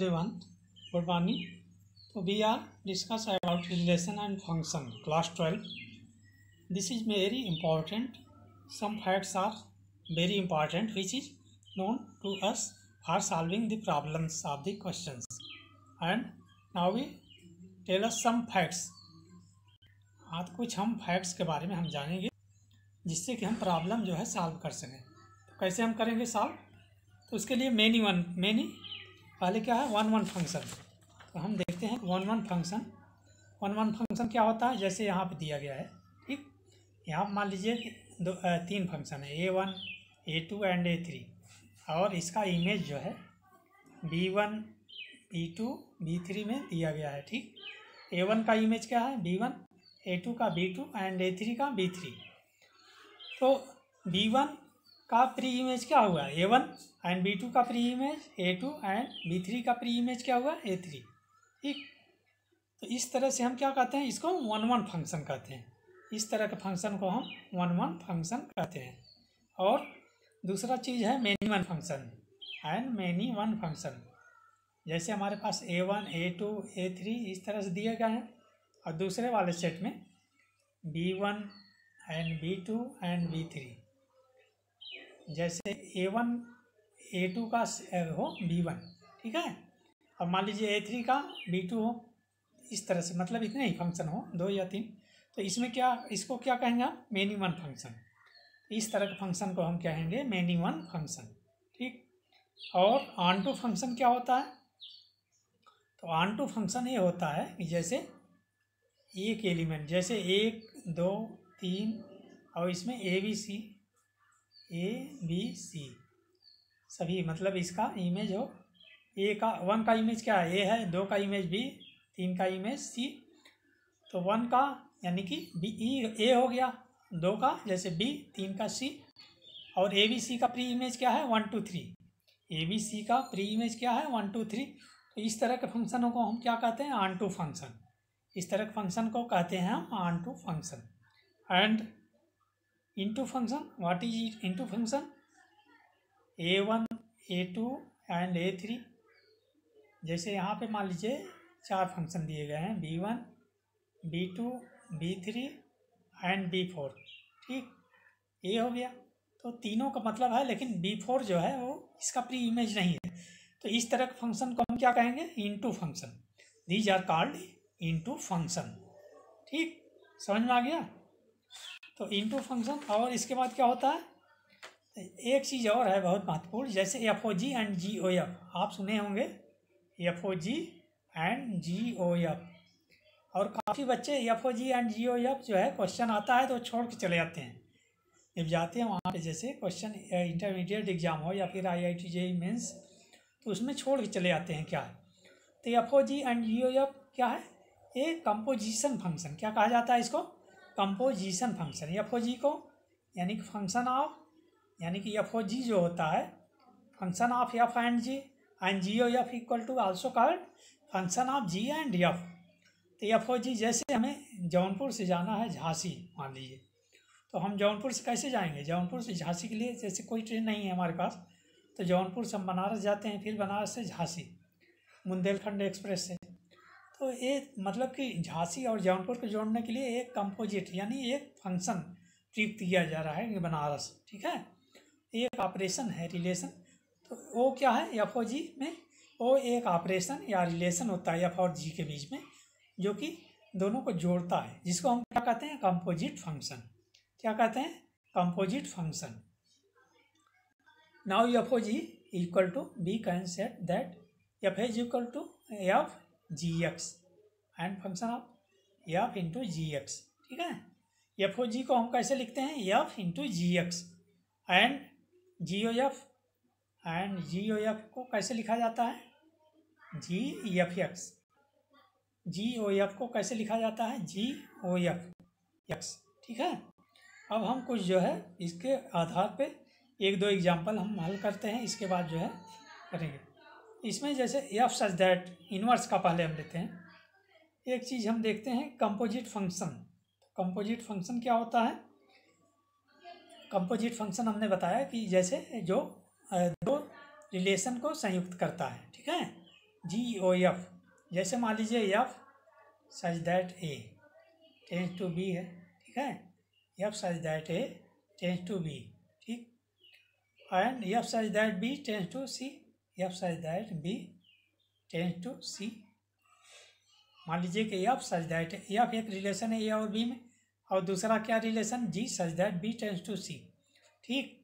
everyone. Good morning. So we are discuss about relation and function, class 12. This is very important. Some facts are very important which is known to us for solving the problems of the questions. And now we tell us some facts. आज कुछ हम facts के बारे में हम जानेंगे जिससे कि हम प्रॉब्लम जो है सॉल्व कर सकें। तो कैसे हम करेंगे सॉल्व? तो उसके लिए मेनी पहले क्या है वन फंक्शन। तो हम देखते हैं वन फंक्शन क्या होता है। जैसे यहाँ पे दिया गया है, ठीक, यहाँ मान लीजिए तीन फंक्शन है A1, A2 एंड A3 और इसका इमेज जो है B1, B2, B3 में दिया गया है। ठीक, A1 का इमेज क्या है B1, A2 का B2 एंड A3 का B3। तो B1 का प्री इमेज क्या हुआ A1 एंड B2 का pre image A2 and B3 का प्री इमेज क्या हुआ A3। ठीक, तो इस तरह से हम क्या कहते हैं, इसको वन फंक्शन कहते हैं। इस तरह के फंक्शन को हम वन फंक्शन कहते हैं। और दूसरा चीज़ है many one function and many one function. जैसे हमारे पास A1, A2, A3 इस तरह से दिए गए हैं और दूसरे वाले सेट में B1 and B2 and B3। जैसे A1 A2 का हो B1, ठीक है, अब मान लीजिए A3 का B2 हो। इस तरह से मतलब इतने ही फंक्शन हो, 2 या 3। तो इसमें क्या, इसको क्या कहेंगे आप, मेनी वन फंक्शन। इस तरह के फंक्शन को हम कहेंगे मेनी वन फंक्शन। ठीक, और ऑन टू फंक्शन क्या होता है? तो ऑन टू फंक्शन ये होता है कि जैसे एक एलिमेंट, जैसे 1, 2, 3 और इसमें ए बी सी सभी, मतलब इसका इमेज हो ए का, 1 का इमेज क्या है, ए है, 2 का इमेज बी, 3 का इमेज सी। तो 1 का यानी कि बी ए हो गया, 2 का जैसे बी, 3 का सी। और ए बी सी का प्री इमेज क्या है 1, 2, 3। ए बी सी का प्री इमेज क्या है 1, 2, 3। तो इस तरह के फंक्शनों को हम क्या कहते हैं, ऑन टू फंक्शन। इस तरह के फंक्शन को कहते हैं हम onto function. And into function, what is into function? A1, A2 and A3। जैसे यहाँ पे मान लीजिए 4 फंक्शन दिए गए हैं B1, B2, B3 and B4। ठीक, ये हो गया। तो तीनों का मतलब है, लेकिन B4 जो है वो इसका प्री इमेज नहीं है। तो इस तरह के फंक्शन को हम क्या कहेंगे, into function. These are called into function. ठीक, समझ में आ गया? तो इनटू फंक्शन। और इसके बाद क्या होता है, एक चीज़ और है बहुत महत्वपूर्ण, जैसे FOG एंड GOF। आप सुने होंगे FOG एंड GOF। और काफ़ी बच्चे FOG एंड GOF जो है क्वेश्चन आता है तो छोड़ के चले जाते हैं। जब जाते हैं वहाँ पे, जैसे क्वेश्चन इंटरमीडिएट एग्जाम हो या फिर IIT JEE मेंस, तो उसमें छोड़ के चले जाते हैं। क्या है तो FOG एंड GOF क्या है, ये कंपोजिशन फंक्शन। क्या कहा जाता है इसको, कंपोजिशन फंक्शन। FOG को यानी कि फंक्शन ऑफ, यानी कि FOG जो होता है function of F and G and GOF equal to also called function of G and F। तो FOG, जैसे हमें जौनपुर से जाना है झांसी मान लीजिए, तो हम जौनपुर से कैसे जाएंगे? जौनपुर से झांसी के लिए जैसे कोई ट्रेन नहीं है हमारे पास, तो जौनपुर से हम बनारस जाते हैं, फिर बनारस से झांसी बुंदेलखंड एक्सप्रेस से। तो ये मतलब कि झांसी और जौनपुर को जोड़ने के लिए एक कंपोजिट यानी एक फंक्शन ट्रिप किया जा रहा है कि बनारस। ठीक है, एक ऑपरेशन है, रिलेशन। तो वो क्या है, FOG में वो एक ऑपरेशन या रिलेशन होता है F और G के बीच में, जो कि दोनों को जोड़ता है, जिसको हम क्या कहते हैं, कंपोजिट फंक्शन। क्या कहते हैं, composite function. Now FOG equal to, we can set that F is equal to F GX and function of F into GX। ठीक है, FOG को हम कैसे लिखते हैं, F into GX and GOF को कैसे लिखा जाता है, GFX। GOF को कैसे लिखा जाता है, GOFX। ठीक है, अब हम कुछ जो है इसके आधार पे 1-2 एग्जाम्पल हम हल करते हैं, इसके बाद जो है करेंगे। इसमें जैसे F सच दैट, इनवर्स का पहले हम लेते हैं। एक चीज़ हम देखते हैं, कंपोजिट फंक्शन। कंपोजिट फंक्शन क्या होता है? कंपोजिट फंक्शन हमने बताया कि जैसे जो दो रिलेशन को संयुक्त करता है। ठीक है, जी ओ एफ, जैसे मान लीजिए F such that A tends to B है, ठीक है, F such that A tends to B, ठीक, and F such that B tends to C, F such that B tends to C. मान लीजिए कि एफ सच दैट, एफ एक relation है A और बी में, और दूसरा क्या relation, G such that B tends to C, ठीक।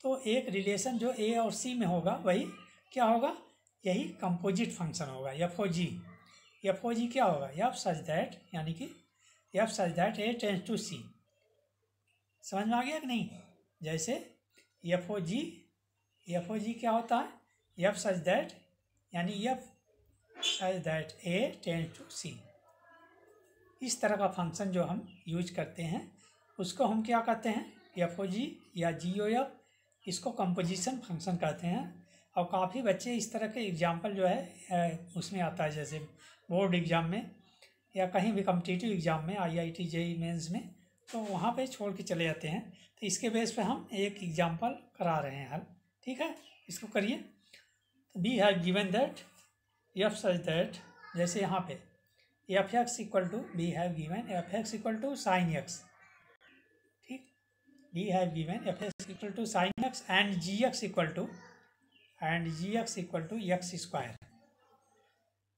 तो एक रिलेशन जो ए और सी में होगा वही क्या होगा, यही कंपोजिट फंक्शन होगा, F O G. F O G क्या होगा, एफ सच दैट, यानी कि F such that A tends to C. समझ में आ गया कि नहीं? जैसे एफ ओ जी क्या होता है, एफ सच दैट, यानी F such that A tends to C. इस तरह का फंक्शन जो हम यूज करते हैं उसको हम क्या कहते हैं, एफ ओ जी या जी ओ एफ, इसको कंपोजिशन फंक्शन कहते हैं। और काफ़ी बच्चे इस तरह के एग्जाम्पल जो है उसमें आता है, जैसे बोर्ड एग्ज़ाम में या कहीं भी कॉम्पिटिटिव एग्ज़ाम में, IIT JEE मेंस में, तो वहाँ पे छोड़ के चले जाते हैं। तो इसके बेस पे हम एक एग्जाम्पल करा रहे हैं हल, ठीक है, इसको करिए। तो we have given that F such that, जैसे यहाँ पे F x equal to, we have given F x equal to sine X, ठीक, we have given F x equal to sine X and G X equal to x square.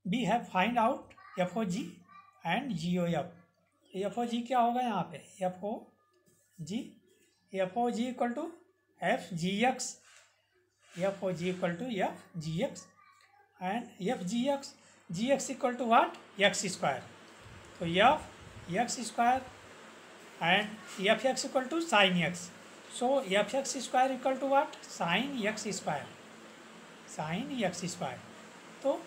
We have find out F O G and G O F. F O G क्या होगा यहाँ पे, F O G equal to F G x, F O G equal to F G X and F G X equal to what, x square. तो F X square and F x equal to sine X, so F X square equal to what, sine X square, तो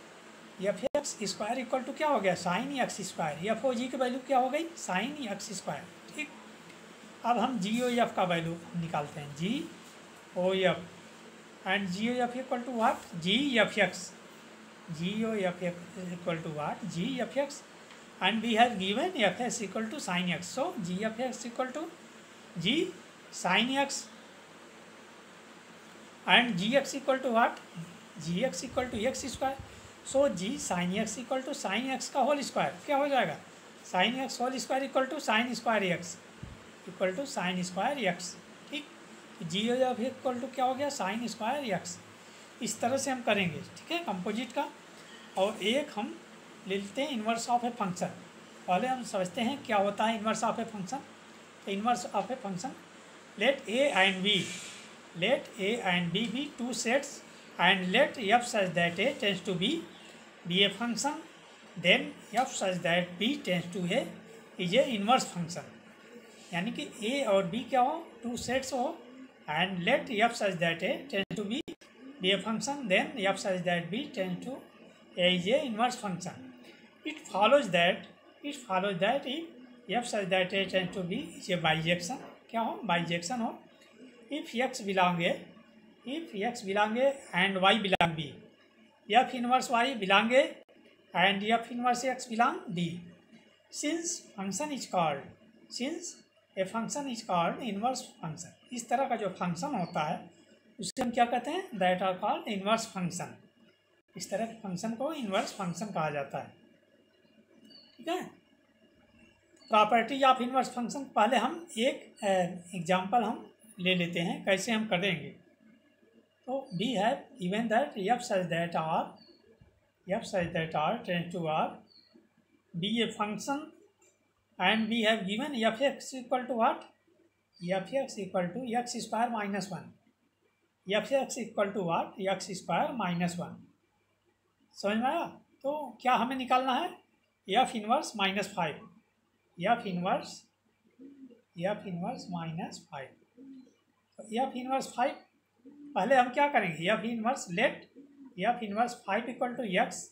F X square equal to क्या हो गया, sine X square. F O G की value क्या हो गई, sign X square, ठीक। अब हम जी ओ एफ का वैल्यू निकालते हैं, G O F and G O F equal to what, G F X, G O F equal to what, G F X and we have given F x equal to sine X, so G F x equal to G sine X and G X equal to what, G X equal to x square, so G sine X equal to sine X का whole square क्या हो जाएगा, sine x whole square equal to sine square x equal to sine square x, ठीक। G F equal to क्या हो गया, sign square x. इस तरह से हम करेंगे, ठीक है, कंपोजिट का। और एक हम ले लेते हैं इन्वर्स ऑफ ए फंक्शन। पहले हम समझते हैं क्या होता है इन्वर्स ऑफ ए फंक्शन। तो inverse of a function, let A and B be two sets and let f such that a tends to be a function, then f such that b tends to a is a inverse function। यानी कि a और b क्या हो, two sets हो, and let f such that a tends to be a function, then f such that b tends to a is a inverse function। It follows that if f such that a tends to be is a bijection, क्या हो, bijection हो, if x belong a and y belong b, f inverse y belong a and f inverse x belong b, since a function is called inverse function। इस तरह का जो function होता है उससे हम क्या कहते हैं, that are called inverse function. इस तरह के फंक्शन को इन्वर्स फंक्शन कहा जाता है, ठीक है। प्रॉपर्टी ऑफ इन्वर्स फंक्शन, पहले हम एक एग्जांपल हम ले लेते हैं, कैसे हम करेंगे। तो we have given that F such that R tends to R be a function and we have given F x equal to what, f x equal to x square minus one, f x equal to what, x square minus one. समझ में आया? तो क्या हमें निकालना है, f inverse minus five, f inverse minus five. तो f inverse five, पहले हम क्या करेंगे, f inverse, late f inverse five equal to x,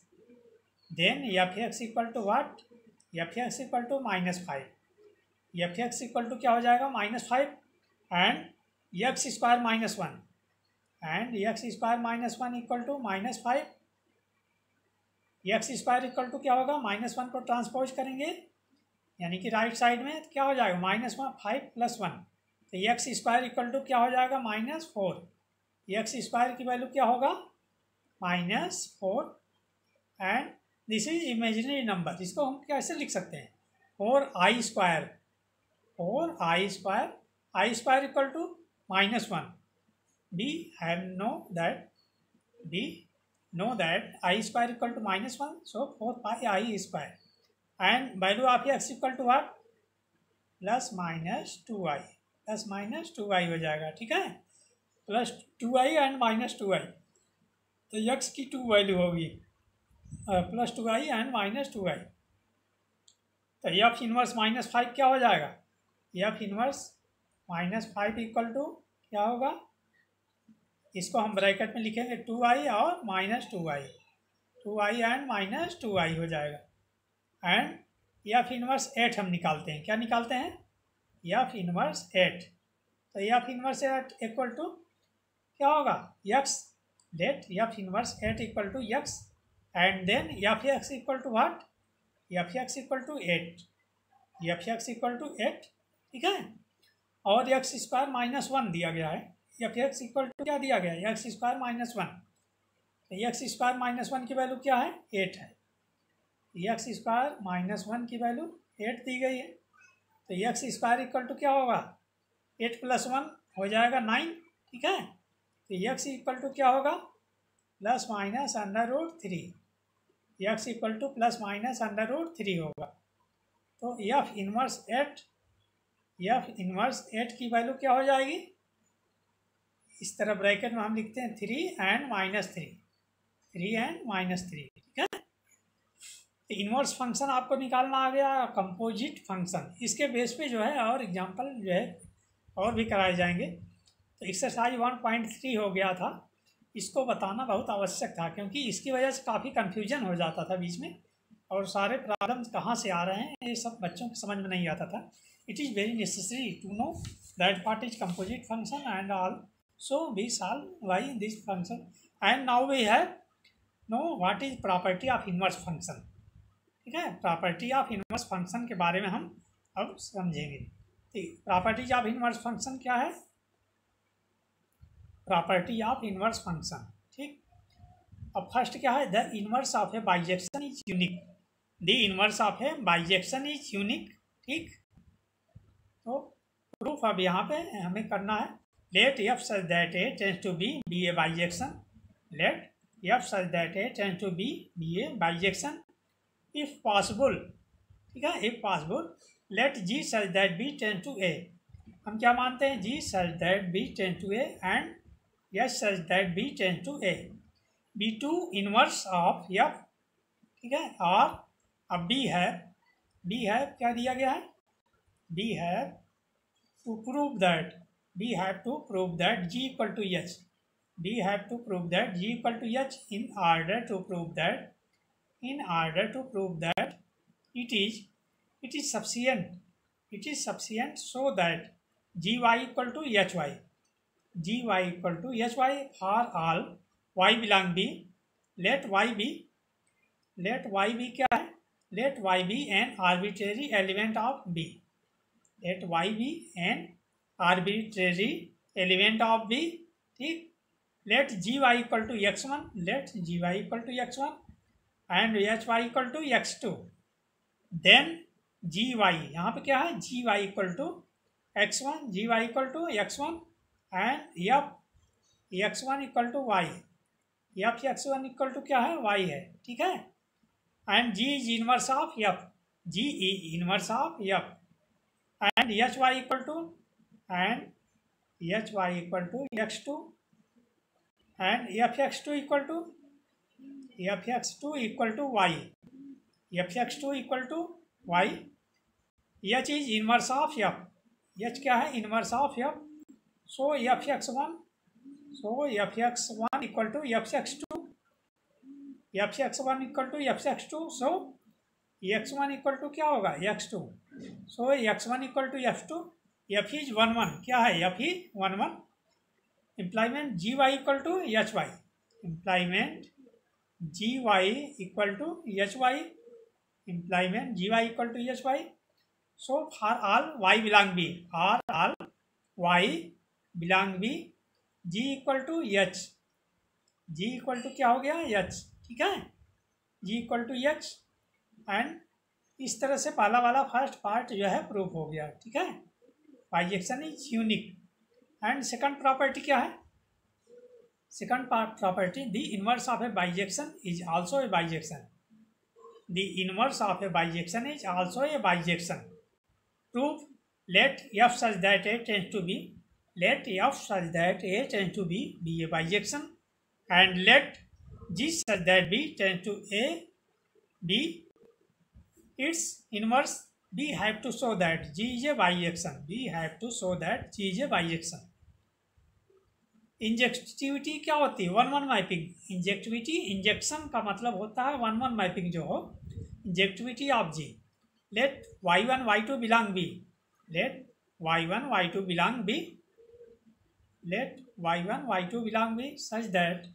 then f x equal to what, f x equal to minus five, f x equal to क्या हो जाएगा, minus five and x square minus one, and x square minus one equal to minus five, x square equal to क्या होगा, minus one को transpose करेंगे, यानी कि right side में क्या हो जाएगा, minus one, five plus one, तो एक्स स्क्वायर इक्वल टू क्या हो जाएगा, माइनस फोर। एक्स स्क्वायर की वैल्यू क्या होगा, minus four and this is imaginary number. इसको हम कैसे लिख सकते हैं? 4i square, 4i square equal to -1। we know that I square equal to -1, so 4pi square, and value of x equal to what? +-2i, +-2i हो जाएगा, ठीक है, +2i एंड -2i, तो x की 2 वैल्यू होगी, +2i एंड -2i, तो f inverse -5 क्या हो जाएगा? f इनवर्स -5 इक्वल टू क्या होगा? इसको हम ब्रैकेट में लिखेंगे 2i और -2i, 2i एंड -2i हो जाएगा। एंड f इनवर्स 8 हम निकालते हैं, क्या निकालते हैं? f इनवर्स 8, तो f इनवर्स 8 इक्वल टू क्या होगा? x, let f inverse 8 equal to x, and then fx equal to what? fx equal to 8, fx equal to 8, ठीक है, और x स्क्वायर -1 दिया गया है, fx इक्वल टू क्या दिया गया है? x स्क्वायर -1, तो x स्क्वायर -1 की वैल्यू क्या है? 8 है, x स्क्वायर -1 की वैल्यू 8 दी गई है, तो x स्क्वायर इक्वल टू क्या होगा? 8 + 1 हो जाएगा 9, ठीक है, तो x इक्वल टू क्या होगा? ±√3, x इक्वल टू ±√3 होगा, तो f इनवर्स 8 की वैल्यू क्या हो जाएगी? इस तरह ब्रैकेट में हम लिखते हैं 3 एंड -3, 3 एंड -3, ठीक है। तो इनवर्स फंक्शन आपको निकालना आ गया, कंपोजिट फंक्शन, इसके बेस पे जो है और एग्जांपल जो है और भी कराए जाएंगे। तो एक्सरसाइज 1.3 हो गया था, इसको बताना बहुत आवश्यक था, क्योंकि इसकी वजह से काफ़ी कन्फ्यूजन हो जाता था बीच में, और सारे प्रॉब्लम्स कहाँ से आ रहे हैं ये सब बच्चों को समझ में नहीं आता था। It is very necessary to know that what is composite function and all, so we solve by this function, and now we have know what is property of inverse function, ठीक है। प्रॉपर्टी ऑफ इनवर्स फंक्शन के बारे में हम अब समझेंगे। ठीक, properties of inverse function क्या है? प्रॉपर्टी ऑफ इनवर्स फंक्शन, ठीक। अब फर्स्ट क्या है? The inverse of A bijection is unique, the inverse of A bijection is unique, ठीक। तो प्रूफ अब यहाँ पे हमें करना है, let f such that a tends to be a bijection, let f such that a tends to be a bijection if possible, ठीक है, if possible let g such that b tends to a, हम क्या मानते हैं? g such that b tends to a and s such that b tends to a, b2 inverse of f, ठीक है, और अब b है क्या दिया गया है? b है to prove that, we have to prove that g equal to h, we have to prove that g equal to h in order to prove that it is sufficient so that gy equal to hy, for all y belong b, let y be क्या है? let y be an arbitrary element of b, let y be an arbitrary element of b, ठीक। let gy equal to x1, let gy equal to x1 and hy equal to x2, then gy, यहाँ पे क्या है? gy equal to x1, gy equal to x1 and f x1 equal to y, f x1 equal to क्या है? y है, ठीक है, and g is inverse of f, g is inverse of f, and hy equal to x2 and fx2 equal to y, fx2 equal to y, h is inverse of f, h क्या है? Inverse of f, so fx1 equal to fx2, fx1 equal to fx2, so x1 equal to क्या होगा? x2, so x1 equal to f2, f is 1 1, क्या है? f is 1 1, इम्प्लाइमेंट gy equal to hy, इम्प्लाइमेंट gy equal to hy, इम्प्लाइमेंट gy equal to hy, so for all y belong b, g equal to h, g equal to क्या हो गया? h, ठीक है, जी equal to x, and इस तरह से पहला वाला फर्स्ट पार्ट जो है प्रूफ हो गया, ठीक है। Bijection is unique. And second property क्या है? Second property, the inverse of A bijection is also a bijection. The inverse of A bijection is also a bijection. Proof, let f such that a tends to b, let f such that a tends to b be a bijection, and let g such that b tends to a be its inverse. We have to show that g is a bijection. We have to show that g is a bijection. Injectivity क्या होती है? One one mapping. Injectivity, injection का मतलब होता है one one mapping जो हो। Injectivity of g, let y1 y2 belong b, let y1 y2 belong b, let y1 y2 belong b such that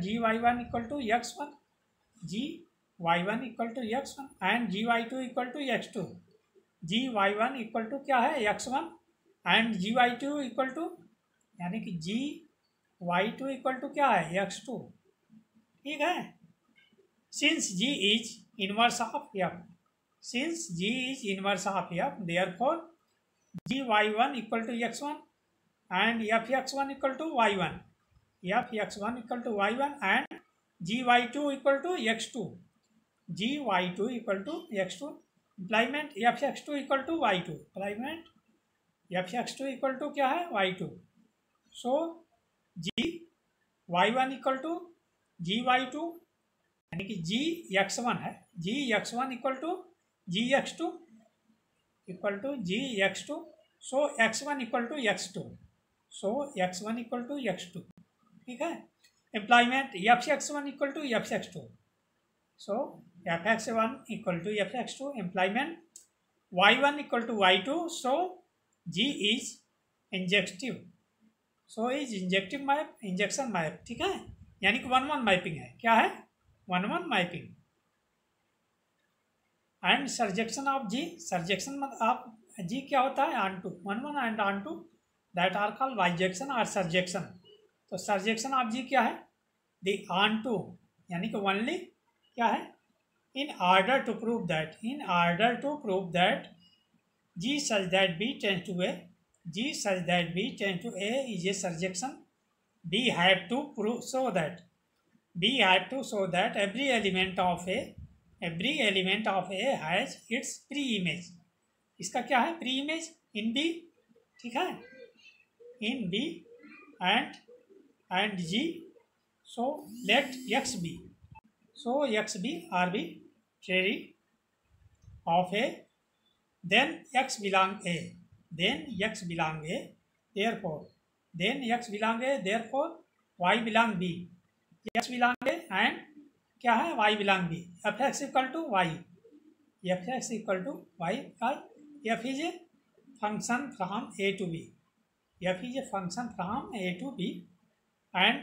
gy1 equal to x1, gy1 equal to x1 and gy2 equal to x2, gy1 equal to क्या है? x1 and gy2 equal to, यानी कि gy2 equal to क्या है? x2, ठीक है। since g is inverse of f, since g is inverse of f, therefore gy1 equal to x1 and fx1 equal to y1, fx1 equal to y1 and gy2 equal to x2, gy2 equal to x2, implement fx2 equal to y2, implement fx2 equal to क्या है? y2। so gy1 equal to gy2, यानी कि gx1 है, gx1 equal to gx2 equal to gx2, so x1 equal to x2, so x1 equal to x2, ठीक है। Employment fx1 equal to fx2, so fx1 equal to fx2, employment y1 equal to y2, so g is injective, so is injective map, injection map, ठीक है। यानी कि one one mapping है, क्या है? One one mapping. And surjection of G, surjection of G क्या होता है? Onto, one one and onto that are called bijection और सर्जेक्शन। तो सर्जेक्शन ऑफ जी क्या है? द ऑन टू, यानी कि ओनली क्या है? In order to prove that, in order to prove that G such that B tends to A, G such that B tends to A is a surjection. We have to prove so that, we have to show that every element of A has its pre-image। इसका क्या है? pre-image in B, ठीक है, in B and G, so let X be, so X be arbitrary of A, then X belong A, then X belong A, therefore then X belong A, therefore Y belong B, x belong A and क्या है? y belong B, fx equal to y, fx equal to y, f is a function from A to B, f is a function from A to B and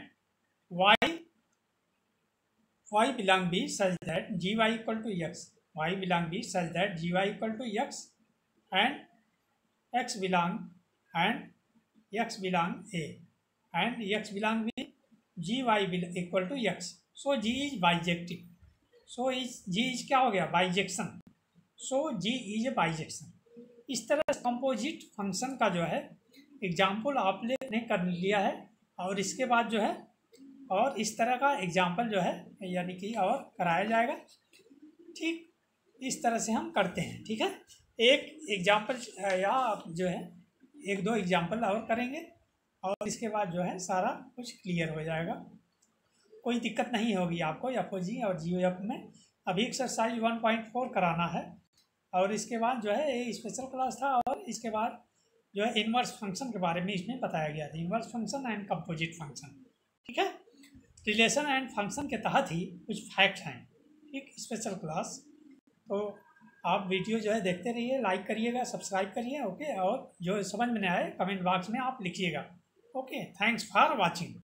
y belong B such that gy equal to x, y belong B such that gy equal to x and x belong A and x belong B, gy equal to x, so g is bijective, so is g is क्या हो गया? Bijection, so g is a bijection। इस तरह composite function का जो है example आपने कर लिया है, और इसके बाद जो है और इस तरह का एग्जाम्पल जो है यानी कि और कराया जाएगा, ठीक। इस तरह से हम करते हैं, ठीक है। एक एग्जाम्पल या जो है एक दो एग्जाम्पल और करेंगे और इसके बाद जो है सारा कुछ क्लियर हो जाएगा, कोई दिक्कत नहीं होगी आपको एफओजी और जीओएफ में। अभी एक्सरसाइज 1.4 कराना है और इसके बाद जो है ये स्पेशल क्लास था, और इसके बाद जो है इनवर्स फंक्शन के बारे में इसमें बताया गया था, inverse function and composite function, ठीक है। रिलेशन एंड फंक्शन के तहत ही कुछ फैक्ट हैं, ठीक, स्पेशल क्लास। तो आप वीडियो जो है देखते रहिए, लाइक करिएगा, सब्सक्राइब करिए, ओके। और जो समझ में नहीं आए कमेंट बॉक्स में आप लिखिएगा, ओके। Thanks for watching.